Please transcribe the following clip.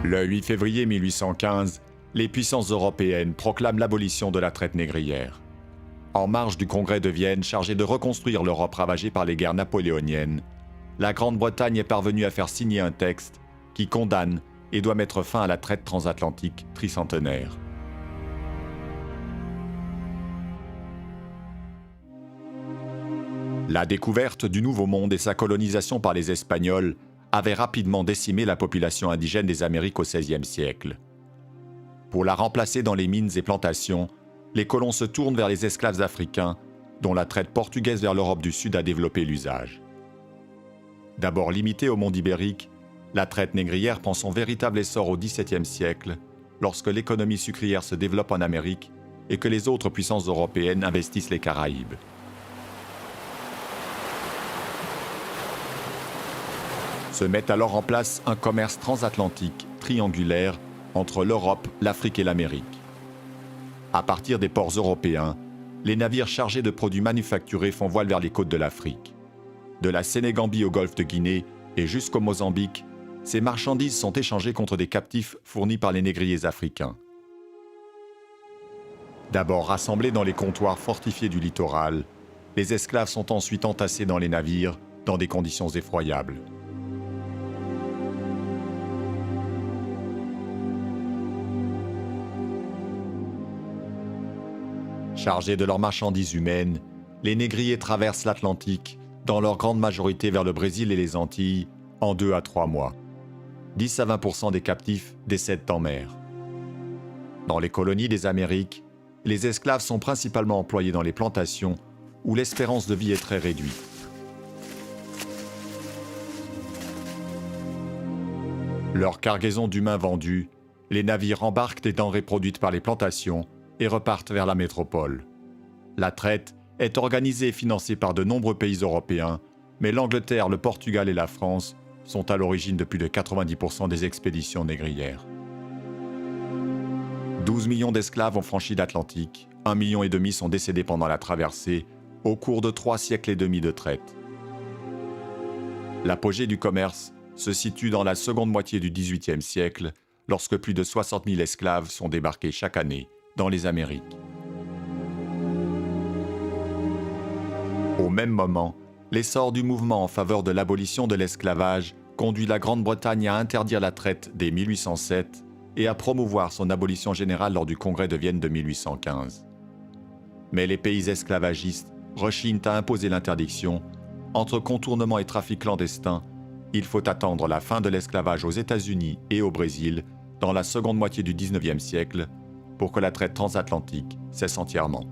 Le 8 février 1815, les puissances européennes proclament l'abolition de la traite négrière. En marge du congrès de Vienne chargé de reconstruire l'Europe ravagée par les guerres napoléoniennes, la Grande-Bretagne est parvenue à faire signer un texte qui condamne et doit mettre fin à la traite transatlantique tricentenaire. La découverte du Nouveau Monde et sa colonisation par les Espagnols avaient rapidement décimé la population indigène des Amériques au XVIe siècle. Pour la remplacer dans les mines et plantations, les colons se tournent vers les esclaves africains, dont la traite portugaise vers l'Europe du Sud a développé l'usage. D'abord limitée au monde ibérique, la traite négrière prend son véritable essor au XVIIe siècle, lorsque l'économie sucrière se développe en Amérique et que les autres puissances européennes investissent les Caraïbes. Se met alors en place un commerce transatlantique triangulaire entre l'Europe, l'Afrique et l'Amérique. À partir des ports européens, les navires chargés de produits manufacturés font voile vers les côtes de l'Afrique. De la Sénégambie au golfe de Guinée et jusqu'au Mozambique, ces marchandises sont échangées contre des captifs fournis par les négriers africains. D'abord rassemblés dans les comptoirs fortifiés du littoral, les esclaves sont ensuite entassés dans les navires dans des conditions effroyables. Chargés de leurs marchandises humaines, les négriers traversent l'Atlantique, dans leur grande majorité vers le Brésil et les Antilles, en 2 à 3 mois. 10 à 20% des captifs décèdent en mer. Dans les colonies des Amériques, les esclaves sont principalement employés dans les plantations, où l'espérance de vie est très réduite. Leur cargaison d'humains vendus, les navires embarquent des denrées produites par les plantations et repartent vers la métropole. La traite est organisée et financée par de nombreux pays européens, mais l'Angleterre, le Portugal et la France sont à l'origine de plus de 90% des expéditions négrières. 12 millions d'esclaves ont franchi l'Atlantique, 1,5 million sont décédés pendant la traversée, au cours de 3 siècles et demi de traite. L'apogée du commerce se situe dans la seconde moitié du XVIIIe siècle, lorsque plus de 60 000 esclaves sont débarqués chaque année dans les Amériques. Au même moment, l'essor du mouvement en faveur de l'abolition de l'esclavage conduit la Grande-Bretagne à interdire la traite dès 1807 et à promouvoir son abolition générale lors du Congrès de Vienne de 1815. Mais les pays esclavagistes rechignent à imposer l'interdiction. Entre contournement et trafic clandestin, il faut attendre la fin de l'esclavage aux États-Unis et au Brésil dans la seconde moitié du XIXe siècle pour que la traite transatlantique cesse entièrement.